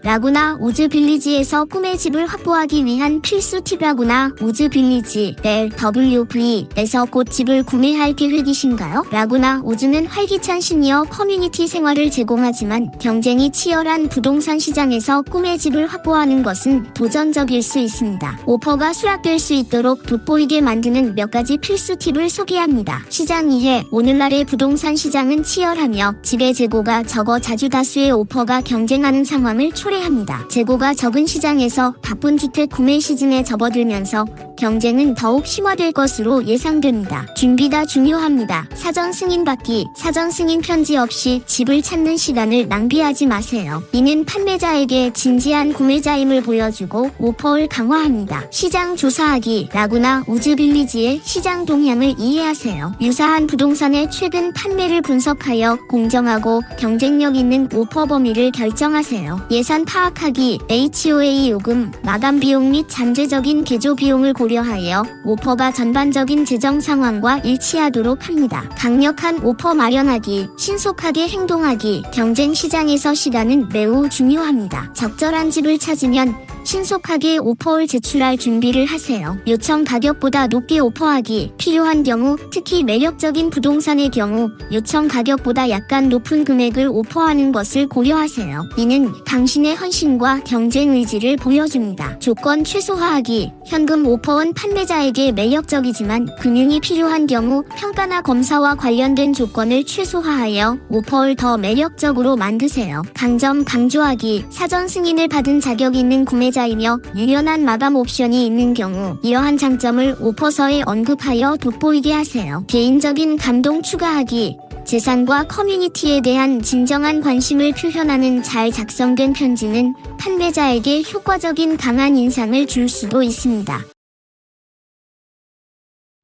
라구나 우즈 빌리지에서 꿈의 집을 확보하기 위한 필수 팁. 라구나 우즈 빌리지 LWV에서 곧 집을 구매할 계획이신가요? 라구나 우즈는 활기찬 시니어 커뮤니티 생활을 제공하지만 경쟁이 치열한 부동산 시장에서 꿈의 집을 확보하는 것은 도전적일 수 있습니다. 오퍼가 수락될 수 있도록 돋보이게 만드는 몇 가지 필수 팁을 소개합니다. 시장 이해. 오늘날의 부동산 시장은 치열하며 집의 재고가 적어 자주 다수의 오퍼가 경쟁하는 상황을 초래합니다. 재고가 적은 시장에서 바쁜 주택 구매 시즌에 접어들면서 경쟁은 더욱 심화될 것으로 예상됩니다. 준비가 중요합니다. 사전 승인 받기. 사전 승인 편지 없이 집을 찾는 시간을 낭비하지 마세요. 이는 판매자에게 진지한 구매자임을 보여주고 오퍼를 강화합니다. 시장 조사하기. 라구나 우즈 빌리지의 시장 동향을 이해하세요. 유사한 부동산의 최근 판매를 분석하여 공정하고 경쟁력 있는 오퍼 범위를 결정하세요. 예산 파악하기. HOA 요금, 마감 비용 및 잠재적인 개조 비용을 고려하여 오퍼가 전반적인 재정 상황과 일치하도록 합니다. 강력한 오퍼 마련하기. 신속하게 행동하기. 경쟁 시장에서 시간은 매우 중요합니다. 적절한 집을 찾으면 신속하게 오퍼를 제출할 준비를 하세요. 요청 가격보다 높게 오퍼하기. 필요한 경우, 특히 매력적인 부동산의 경우 요청 가격보다 약간 높은 금액을 오퍼하는 것을 고려하세요. 이는 당신의 헌신과 경쟁 의지를 보여줍니다. 조건 최소화하기. 현금 오퍼는 판매자에게 매력적이지만 금융이 필요한 경우 평가나 검사와 관련된 조건을 최소화하여 오퍼를 더 매력적으로 만드세요. 강점 강조하기. 사전 승인을 받은 자격 있는 구매자이며 유연한 마감 옵션이 있는 경우 이러한 장점을 오퍼서에 언급하여 돋보이게 하세요. 개인적인 감동 추가하기. 재산과 커뮤니티에 대한 진정한 관심을 표현하는 잘 작성된 편지는 판매자에게 효과적인 강한 인상을 줄 수도 있습니다.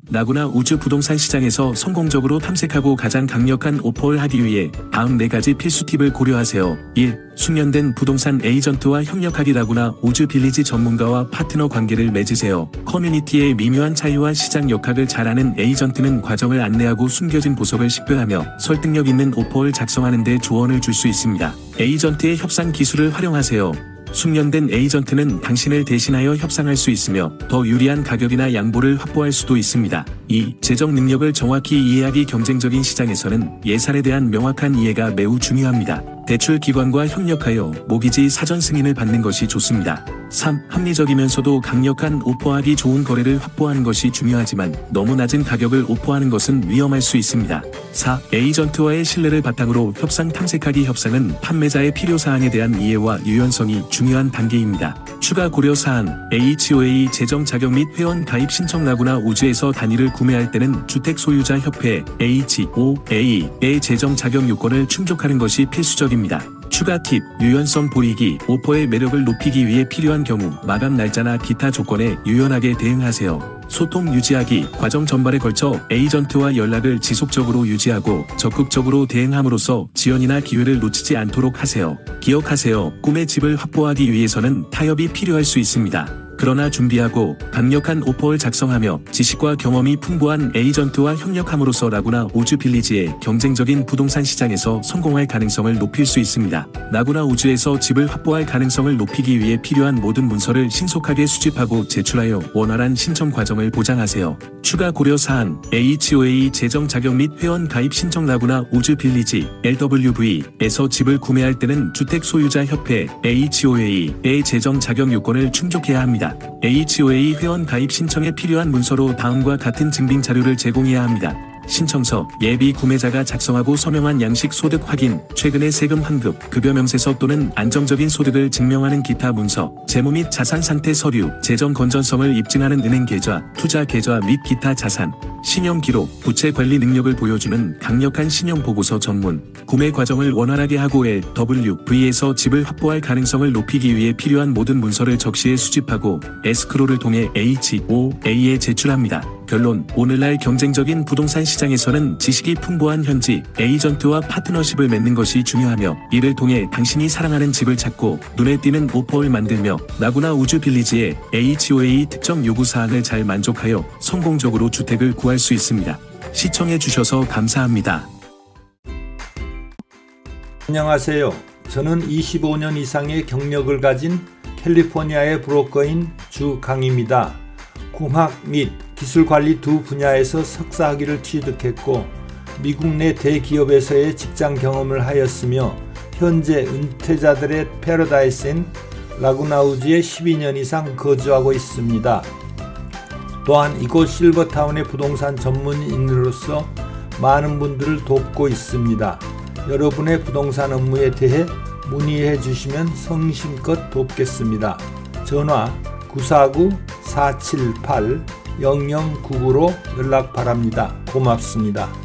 라구나 우즈 부동산 시장에서 성공적으로 탐색하고 가장 강력한 오퍼를 하기 위해 다음 4가지 필수 팁을 고려하세요. 1. 숙련된 부동산 에이전트와 협력하기. 라구나 우즈 빌리지 전문가와 파트너 관계를 맺으세요. 커뮤니티의 미묘한 차이와 시장 역학을 잘 아는 에이전트는 과정을 안내하고 숨겨진 보석을 식별하며 설득력 있는 오퍼를 작성하는 데 조언을 줄 수 있습니다. 에이전트의 협상 기술을 활용하세요. 숙련된 에이전트는 당신을 대신하여 협상할 수 있으며 더 유리한 가격이나 양보를 확보할 수도 있습니다. 2. 재정 능력을 정확히 이해하기. 경쟁적인 시장에서는 예산에 대한 명확한 이해가 매우 중요합니다. 대출 기관과 협력하여 모기지 사전 승인을 받는 것이 좋습니다. 3. 합리적이면서도 강력한 오퍼하기 좋은 거래를 확보하는 것이 중요하지만 너무 낮은 가격을 오퍼하는 것은 위험할 수 있습니다. 4. 에이전트와의 신뢰를 바탕으로 협상 탐색하기. 협상은 판매자의 필요사항에 대한 이해와 유연성이 중요한 단계입니다. 추가 고려사항. HOA 재정 자격 및 회원 가입 신청. 라구나 우즈에서 단위를 구매할 때는 주택소유자협회 HOA의 재정 자격 요건을 충족하는 것이 필수적입니다. 추가 팁. 유연성 보이기. 오퍼의 매력을 높이기 위해 필요한 경우 마감 날짜나 기타 조건에 유연하게 대응하세요. 소통 유지하기. 과정 전반에 걸쳐 에이전트와 연락을 지속적으로 유지하고 적극적으로 대응함으로써 지연이나 기회를 놓치지 않도록 하세요. 기억하세요. 꿈의 집을 확보하기 위해서는 타협이 필요할 수 있습니다. 그러나 준비하고 강력한 오퍼를 작성하며 지식과 경험이 풍부한 에이전트와 협력함으로써 라구나 우즈 빌리지의 경쟁적인 부동산 시장에서 성공할 가능성을 높일 수 있습니다. 라구나 우즈에서 집을 확보할 가능성을 높이기 위해 필요한 모든 문서를 신속하게 수집하고 제출하여 원활한 신청 과정을 보장하세요. 추가 고려사항. HOA 재정 자격 및 회원 가입 신청. 라구나 우즈 빌리지 LWV에서 집을 구매할 때는 주택소유자협회 HOA의 재정 자격 요건을 충족해야 합니다. HOA 회원 가입 신청에 필요한 문서로 다음과 같은 증빙 자료를 제공해야 합니다. 신청서, 예비 구매자가 작성하고 서명한 양식 소득 확인, 최근의 세금 환급, 급여 명세서 또는 안정적인 소득을 증명하는 기타 문서, 재무 및 자산 상태 서류, 재정 건전성을 입증하는 은행 계좌, 투자 계좌 및 기타 자산, 신용 기록, 부채 관리 능력을 보여주는 강력한 신용 보고서 전문, 구매 과정을 원활하게 하고 LWV에서 집을 확보할 가능성을 높이기 위해 필요한 모든 문서를 적시에 수집하고 에스크로를 통해 HOA에 제출합니다. 결론. 오늘날 경쟁적인 부동산 시장에서는 지식이 풍부한 현지 에이전트와 파트너십을 맺는 것이 중요하며 이를 통해 당신이 사랑하는 집을 찾고 눈에 띄는 오퍼를 만들며 라구나 우즈 빌리지의 HOA 특정 요구사항을 잘 만족하여 성공적으로 주택을 구할 수 있습니다. 시청해 주셔서 감사합니다. 안녕하세요. 저는 25년 이상의 경력을 가진 캘리포니아의 브로커인 주강입니다. 공학 및 기술관리 두 분야에서 석사학위를 취득했고 미국 내 대기업에서의 직장 경험을 하였으며 현재 은퇴자들의 패러다이스인 라구나우즈에 12년 이상 거주하고 있습니다. 또한 이곳 실버타운의 부동산 전문인으로서 많은 분들을 돕고 있습니다. 여러분의 부동산 업무에 대해 문의해 주시면 성심껏 돕겠습니다. 전화 949-478-0099로 연락 바랍니다. 고맙습니다.